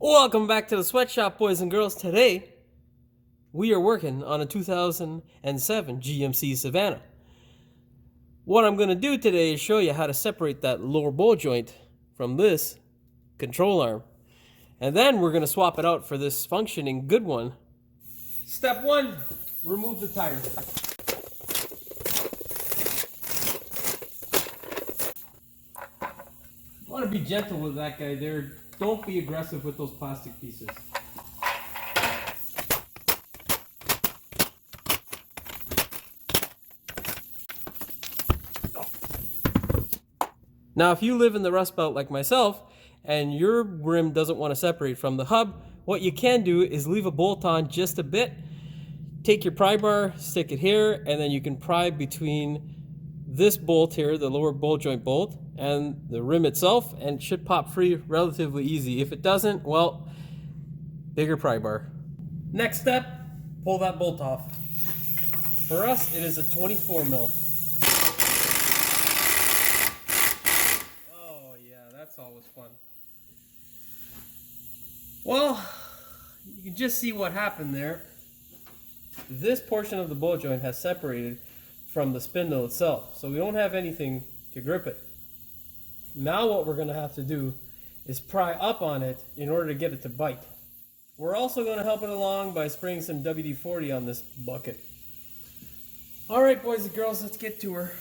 Welcome back to the sweatshop, boys and girls. Today, we are working on a 2007 GMC Savana. What I'm going to do today is show you how to separate that lower ball joint from this control arm. And then we're going to swap it out for this functioning good one. Step 1, remove the tire. You want to be gentle with that guy there. Don't be aggressive with those plastic pieces. Now, if you live in the Rust Belt like myself, and your rim doesn't want to separate from the hub, what you can do is leave a bolt on just a bit, take your pry bar, stick it here, and then you can pry between this bolt here, the lower ball joint bolt, and the rim itself, and it should pop free relatively easy. If it doesn't, well, bigger pry bar. Next step, pull that bolt off. For us, it is a 24 mil. Oh yeah, that's always fun. Well, you can just see what happened there. This portion of the ball joint has separated from the spindle itself, so we don't have anything to grip it. Now what we're going to have to do is pry up on it in order to get it to bite. We're also going to help it along by spraying some WD-40 on this bucket. Alright, boys and girls, let's get to her.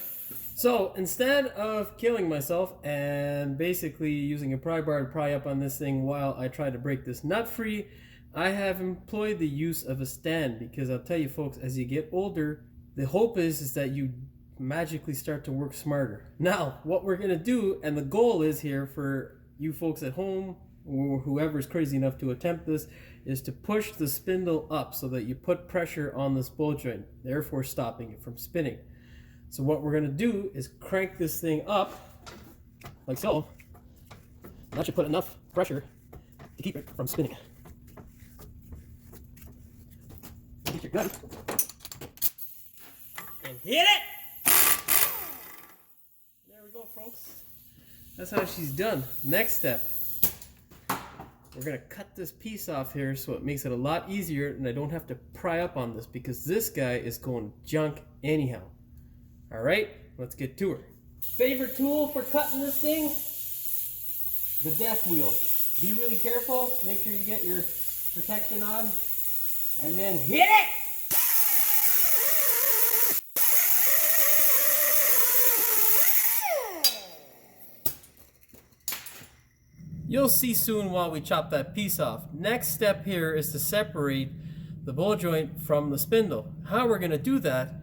So instead of killing myself and basically using a pry bar to pry up on this thing while I try to break this nut free, I have employed the use of a stand, because I'll tell you folks, as you get older, the hope is that you magically start to work smarter. Now, what we're going to do, and the goal is here for you folks at home, or whoever's crazy enough to attempt this, is to push the spindle up so that you put pressure on this ball joint, therefore stopping it from spinning. So what we're going to do is crank this thing up, like so. That should put enough pressure to keep it from spinning. Get your gun and hit it! There we go, folks. That's how she's done. Next step, we're going to cut this piece off here so it makes it a lot easier and I don't have to pry up on this, because this guy is going junk anyhow. Alright, let's get to her. Favorite tool for cutting this thing? The death wheel. Be really careful, make sure you get your protection on, and then hit it! You'll see soon while we chop that piece off. Next step here is to separate the ball joint from the spindle. How we're going to do that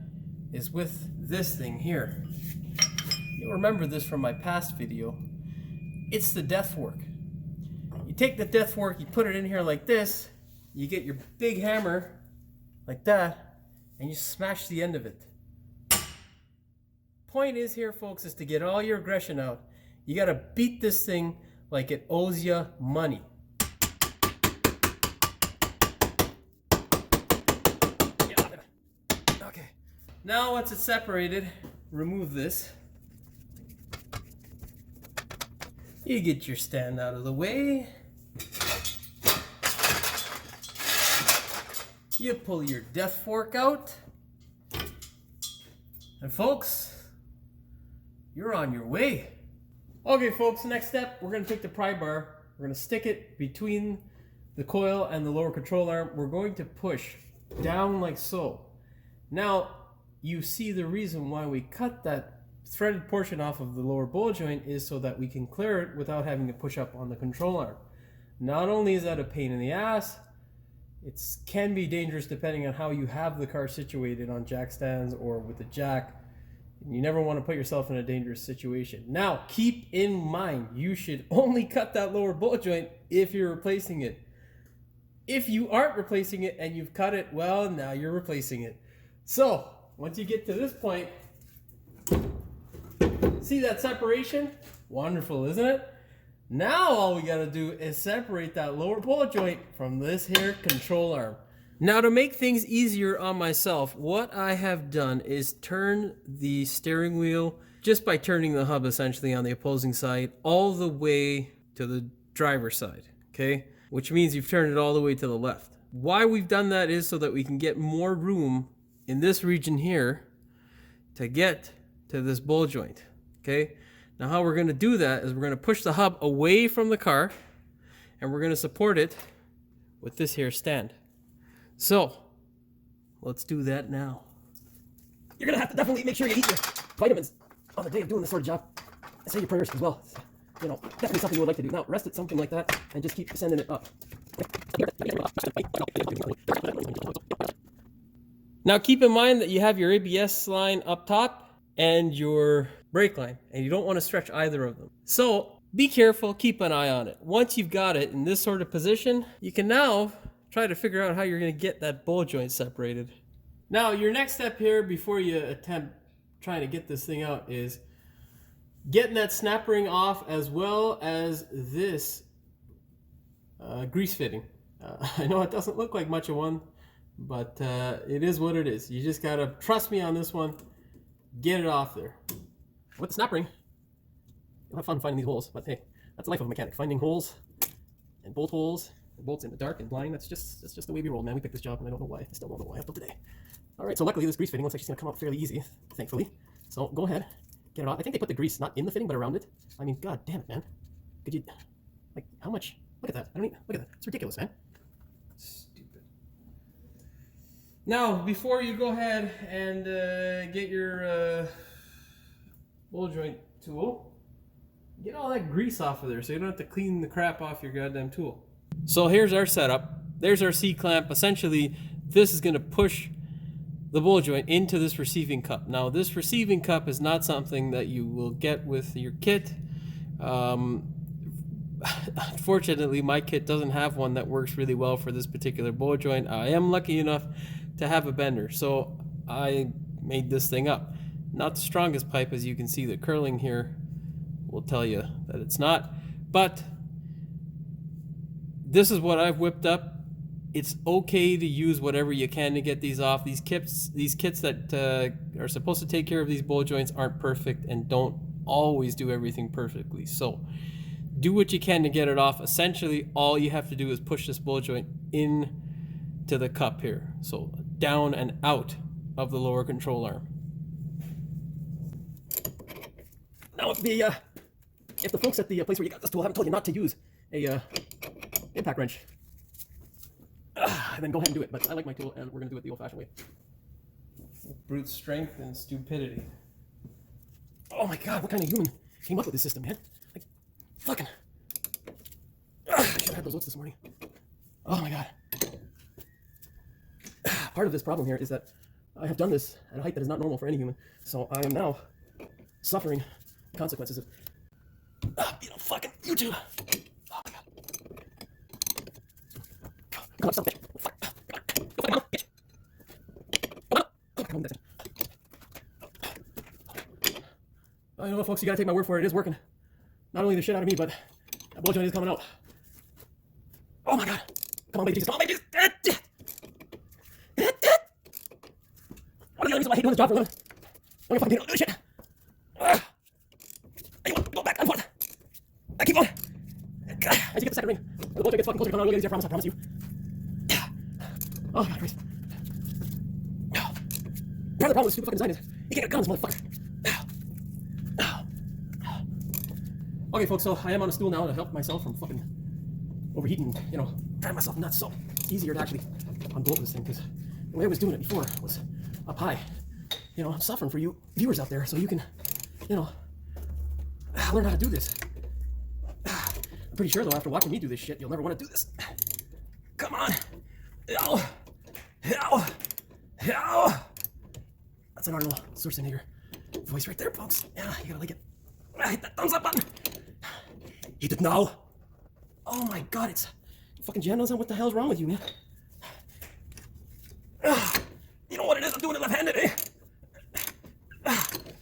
is with this thing here. You'll remember this from my past video. It's the death fork. You take the death fork, you put it in here like this, you get your big hammer like that, and you smash the end of it. Point is here, folks, is to get all your aggression out. You got to beat this thing like it owes you money. Okay. Now once it's separated, remove this. You get your stand out of the way. You pull your death fork out. And folks, you're on your way. Okay, folks, next step, we're going to take the pry bar, we're going to stick it between the coil and the lower control arm. We're going to push down like so. Now, you see the reason why we cut that threaded portion off of the lower ball joint is so that we can clear it without having to push up on the control arm. Not only is that a pain in the ass, it can be dangerous depending on how you have the car situated on jack stands or with the jack. You never want to put yourself in a dangerous situation. Now, keep in mind, you should only cut that lower ball joint if you're replacing it. If you aren't replacing it and you've cut it, well, now you're replacing it. So, once you get to this point, see that separation? Wonderful, isn't it? Now all we got to do is separate that lower ball joint from this here control arm. Now, to make things easier on myself, what I have done is turn the steering wheel, just by turning the hub essentially on the opposing side, all the way to the driver's side, okay? which means you've turned it all the way to the left. Why we've done that is so that we can get more room in this region here to get to this bowl joint. Okay, now how we're going to do that is we're going to push the hub away from the car, and we're going to support it with this here stand. So let's do that now. You're going to have to definitely make sure you eat your vitamins on the day of doing this sort of job, and say your prayers as well. You know, definitely something you would like to do. Now rest it something like that and just keep sending it up. Now keep in mind that you have your ABS line up top and your brake line, and you don't want to stretch either of them. So be careful, keep an eye on it. Once you've got it in this sort of position, you can now try to figure out how you're going to get that bowl joint separated. Now your next step here before you attempt trying to get this thing out is getting that snap ring off, as well as this grease fitting. I know it doesn't look like much of one, but it is what it is. You just gotta trust me on this one. Get it off there. With the snap ring, you'll have fun finding these holes, but hey, that's the life of a mechanic. Finding holes and bolt holes and bolts in the dark and blind, that's just the way we roll, man. We picked this job and I don't know why. I still don't know why up till today. Alright, so luckily this grease fitting looks like it's gonna come out fairly easy, thankfully. So go ahead, get it off. I think they put the grease not in the fitting, but around it. I mean, god damn it, man. Could you, like, how much? Look at that. I don't even, look at that. It's ridiculous, man. Stupid. Now, before you go ahead and get your bowl joint tool, get all that grease off of there so you don't have to clean the crap off your goddamn tool. So here's our setup. There's our C-clamp. Essentially, this is going to push the bowl joint into this receiving cup. Now, this receiving cup is not something that you will get with your kit. Unfortunately, my kit doesn't have one that works really well for this particular bowl joint. I am lucky enough to have a bender, so I made this thing up. Not the strongest pipe, as you can see. The curling here will tell you that it's not, but this is what I've whipped up. It's okay to use whatever you can to get these off. These kits that are supposed to take care of these bowl joints aren't perfect and don't always do everything perfectly. So do what you can to get it off. Essentially, all you have to do is push this bowl joint in to the cup here. So down and out of the lower control arm. Now, if the folks at the place where you got this tool haven't told you not to use a impact wrench, then go ahead and do it. But I like my tool, and we're going to do it the old-fashioned way. Brute strength and stupidity. Oh my god, what kind of human came up with this system, man? Like, fucking... I should have had those oats this morning. Oh my god. Part of this problem here is that I have done this at a height that is not normal for any human, so I am now suffering the consequences of being on fucking YouTube. Oh my god. Come on, stop it. Fuck. Come on, bitch. Come on. Come on, that's it. I don't know, folks, you gotta take my word for it. It is working. Not only the shit out of me, but that bowl joint is coming out. Oh my god. Come on, baby Jesus. Come on, baby Jesus. One of the only reasons why I hate doing this job for a living. I'm gonna fucking do this shit. I go back and forth. I keep going. As you get the second ring, the bowl joint gets fucking closer. Come on, look at these. I promise you. Oh god, Christ. Part of the problem with stupid fucking design is you can't get guns, motherfucker. Okay, folks, so I am on a stool now to help myself from fucking overheating, you know, driving myself nuts. So it's easier to actually unbolt this thing, because the way I was doing it before was up high. You know, I'm suffering for you viewers out there, so you can, you know, learn how to do this. I'm pretty sure, though, after watching me do this shit, you'll never want to do this. Come on. Ow. Ow. Ow. That's an Arnold Schwarzenegger voice right there, folks. Yeah, you gotta like it. Hit that thumbs up button. Hit it now. Oh my god, it's fucking Jan knows what the hell's wrong with you, man. You know what it is? I'm doing it left-handed, eh?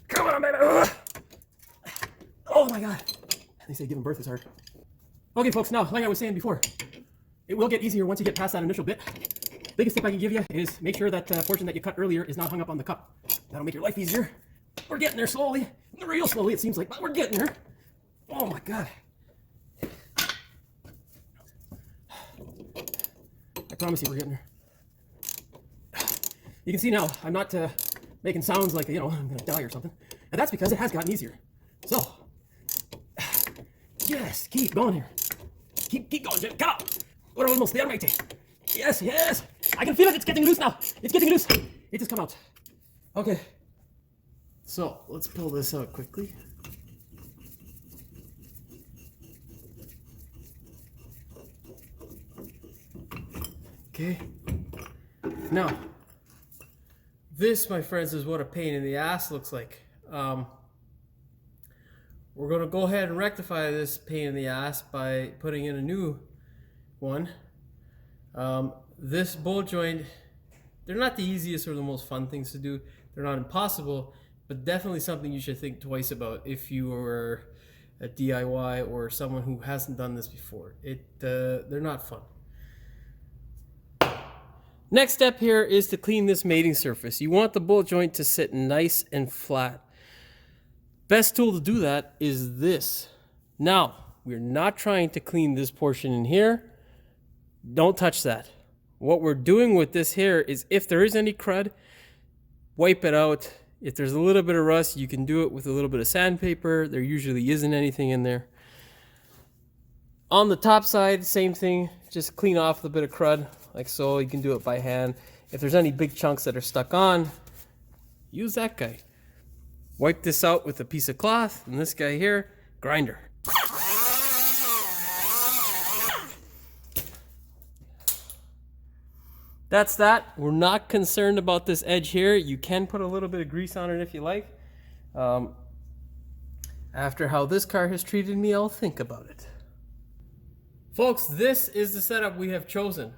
Come on, baby. Oh my god. They say giving birth is hard. Okay, folks, now, like I was saying before, it will get easier once you get past that initial bit. Biggest tip I can give you is make sure that portion that you cut earlier is not hung up on the cup. That'll make your life easier. We're getting there slowly. Real slowly, it seems like, but we're getting there. Oh my god. promise you we're getting there. You can see now I'm not making sounds like, you know, I'm gonna die or something. And that's because it has gotten easier. So, yes, keep going here. Keep going, Jim. Come on. We're almost there, matey. Yes, yes. I can feel it. It's getting loose now. It's getting loose. It just come out. Okay. So, let's pull this out quickly. Okay. Now, this, my friends, is what a pain in the ass looks like. We're going to go ahead and rectify this pain in the ass by putting in a new one. This bolt joint, they're not the easiest or the most fun things to do. They're not impossible, but definitely something you should think twice about if you are a DIY or someone who hasn't done this before. They're not fun. Next step here is to clean this mating surface. You want the bolt joint to sit nice and flat. Best tool to do that is this. Now, we're not trying to clean this portion in here. Don't touch that. What we're doing with this here is if there is any crud, wipe it out. If there's a little bit of rust, you can do it with a little bit of sandpaper. There usually isn't anything in there. On the top side, same thing. Just clean off the bit of crud, like so. You can do it by hand. If there's any big chunks that are stuck on, use that guy. Wipe this out with a piece of cloth, and this guy here, grinder. That's that. We're not concerned about this edge here. You can put a little bit of grease on it if you like. After how this car has treated me, I'll think about it. Folks, this is the setup we have chosen.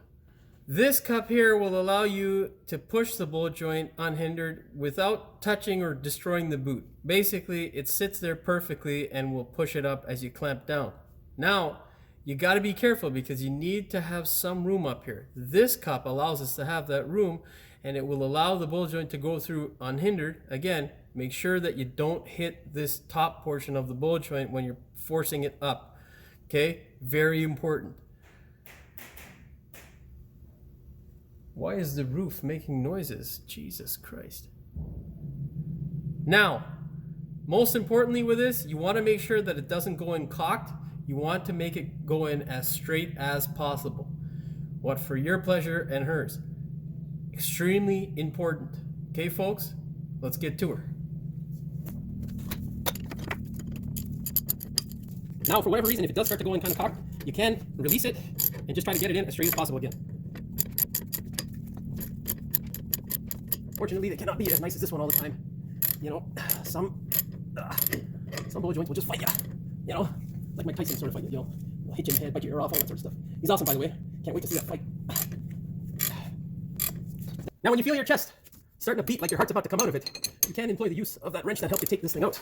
This cup here will allow you to push the bolt joint unhindered without touching or destroying the boot. Basically, it sits there perfectly and will push it up as you clamp down. Now, you got to be careful because you need to have some room up here. This cup allows us to have that room, and it will allow the bolt joint to go through unhindered. Again, make sure that you don't hit this top portion of the bolt joint when you're forcing it up. Okay? Very important. Why is the roof making noises? Jesus Christ. Now, most importantly with this, you want to make sure that it doesn't go in cocked. You want to make it go in as straight as possible. What for your pleasure and hers. Extremely important. Okay, folks? Let's get to her. Now, for whatever reason, if it does start to go in kind of cocked, you can release it and just try to get it in as straight as possible again. Fortunately, they cannot be as nice as this one all the time. You know, some bolt joints will just fight you. You know, like Mike Tyson sort of fight you. You know, they'll hit you in the head, bite your ear off, all that sort of stuff. He's awesome, by the way. Can't wait to see that fight. Now, when you feel your chest starting to beat like your heart's about to come out of it, you can employ the use of that wrench that helped you take this thing out.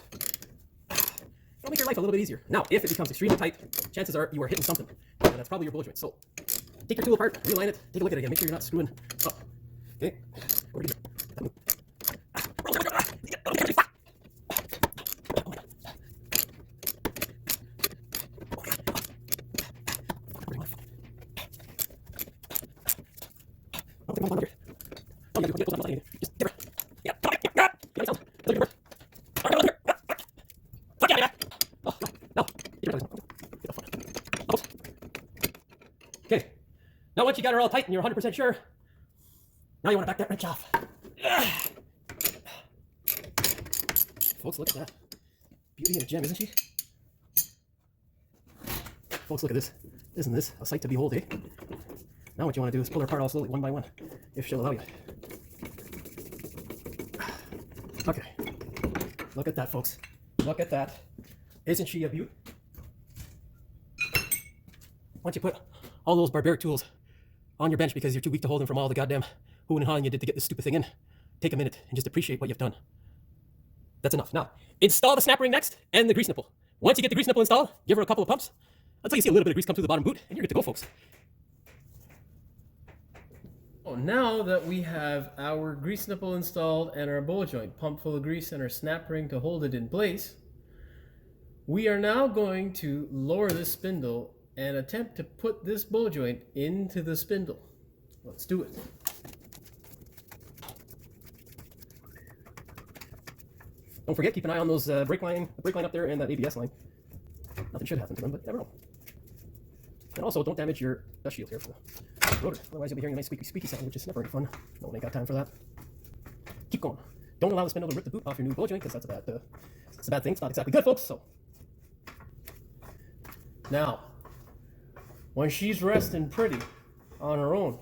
It'll make your life a little bit easier. Now, if it becomes extremely tight, chances are you are hitting something, and that's probably your bolt joint. So, take your tool apart, realign it, take a look at it again. Make sure you're not screwing up. Okay. Over here. Okay. Now once you got her all tight and you're 100% sure, now you want to back that wrench off. Folks, look at that. Beauty and a gem, isn't she? Folks, look at this. Isn't this a sight to behold, eh? Now what you want to do is pull her apart all slowly, one by one, if she'll allow you. Okay. Look at that, folks. Look at that. Isn't she a beaut? Once you put all those barbaric tools on your bench because you're too weak to hold them from all the goddamn hooing and hawing you did to get this stupid thing in, take a minute and just appreciate what you've done. That's enough. Now, install the snap ring next and the grease nipple. Once you get the grease nipple installed, give her a couple of pumps until you see a little bit of grease come through the bottom boot, and you're good to go, folks. Oh, now that we have our grease nipple installed and our bolt joint pumped full of grease and our snap ring to hold it in place, we are now going to lower this spindle and attempt to put this bolt joint into the spindle. Let's do it. Don't forget, keep an eye on those the brake line up there and that ABS line. Nothing should happen to them, but never know. And also, don't damage your dust shield here for the rotor. Otherwise, you'll be hearing a nice squeaky sound, which is never any fun. No one ain't got time for that. Keep going. Don't allow the spindle to rip the boot off your new ball joint, because that's a bad thing. It's not exactly good, folks. So now, when she's resting pretty on her own,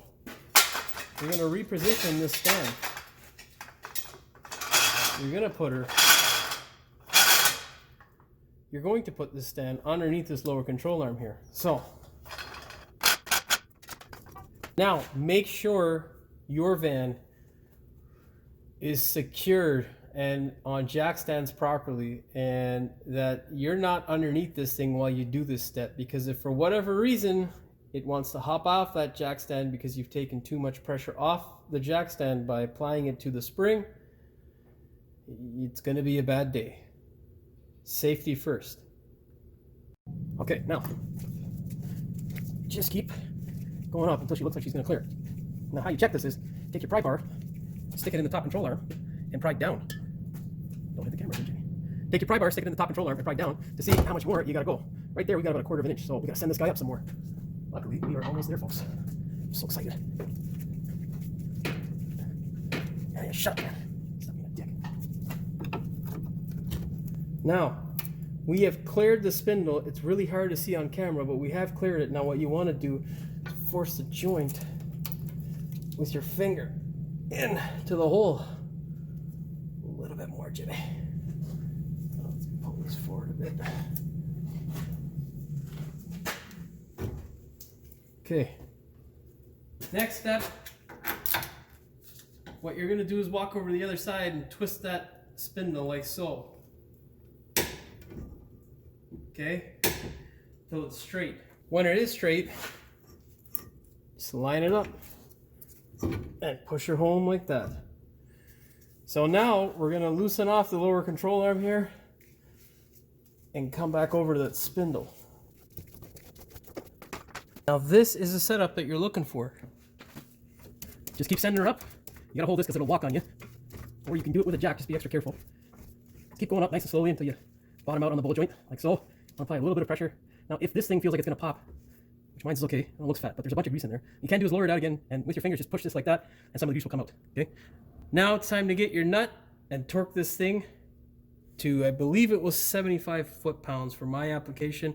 you're going to reposition this stand. You're going to put this stand underneath this lower control arm here. So now make sure your van is secured and on jack stands properly, and that you're not underneath this thing while you do this step, because if for whatever reason it wants to hop off that jack stand because you've taken too much pressure off the jack stand by applying it to the spring, it's going to be a bad day. Safety first. Okay, now just keep going up until she looks like she's going to clear it. Now how you check this is take your pry bar, stick it in the top control arm, and pry down. Don't hit the camera, Jimmy. Take your pry bar, stick it in the top control arm, and pry down to see how much more you got to go. Right there we got about 1/4 of an inch, so we got to send this guy up some more. Luckily we are almost there, folks. I'm so excited. Yeah, shut up, man. Stop being a dick. Now, we have cleared the spindle. It's really hard to see on camera, but we have cleared it. Now what you want to do is force the joint with your finger into the hole. A little bit more, Jimmy. Let's pull this forward a bit. Okay. Next step, what you're going to do is walk over to the other side and twist that spindle like so. Okay, till it's straight. When it is straight, just line it up and push her home like that. So now we're going to loosen off the lower control arm here and come back over to that spindle. Now this is the setup that you're looking for. Just keep sending her up. You gotta hold this because it'll lock on you. Or you can do it with a jack, just be extra careful. Just keep going up nice and slowly until you bottom out on the ball joint, like so. Apply a little bit of pressure. Now if this thing feels like it's gonna pop, which mine is okay, it looks fat, but there's a bunch of grease in there. You can do is lower it out again, and with your fingers just push this like that, and some of the grease will come out, okay? Now it's time to get your nut and torque this thing to, I believe it was 75 foot-pounds for my application.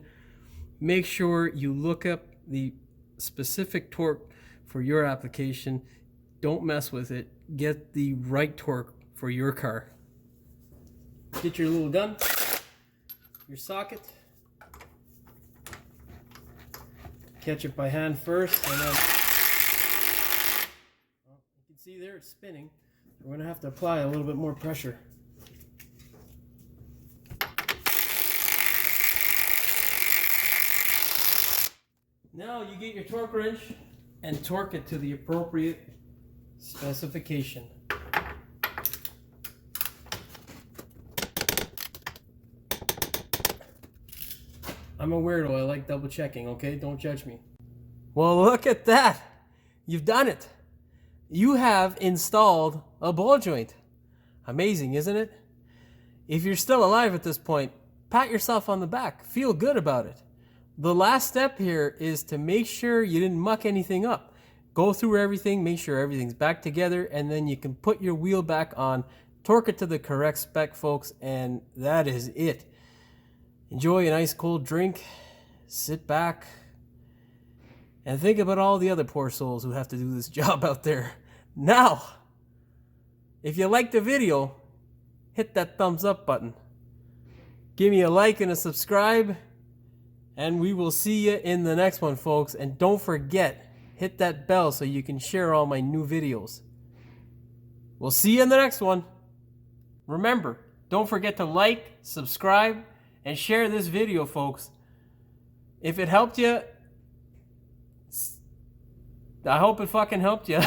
Make sure you look up the specific torque for your application. Don't mess with it. Get the right torque for your car. Get your little gun, your socket, catch it by hand first, and then well, you can see there it's spinning. We're going to have to apply a little bit more pressure. Now you get your torque wrench and torque it to the appropriate specification. I'm a weirdo, I like double checking, okay? Don't judge me. Well, look at that! You've done it! You have installed a ball joint. Amazing, isn't it? If you're still alive at this point, pat yourself on the back. Feel good about it. The last step here is to make sure you didn't muck anything up. Go through everything, make sure everything's back together, and then you can put your wheel back on, torque it to the correct spec, folks, and that is it. Enjoy a nice cold drink, sit back, and think about all the other poor souls who have to do this job out there. Now, if you liked the video, hit that thumbs up button. Give me a like and a subscribe, and we will see you in the next one, folks. And don't forget, hit that bell so you can share all my new videos. We'll see you in the next one. Remember, don't forget to like, subscribe, and share this video, folks. If it helped you, I hope it fucking helped you.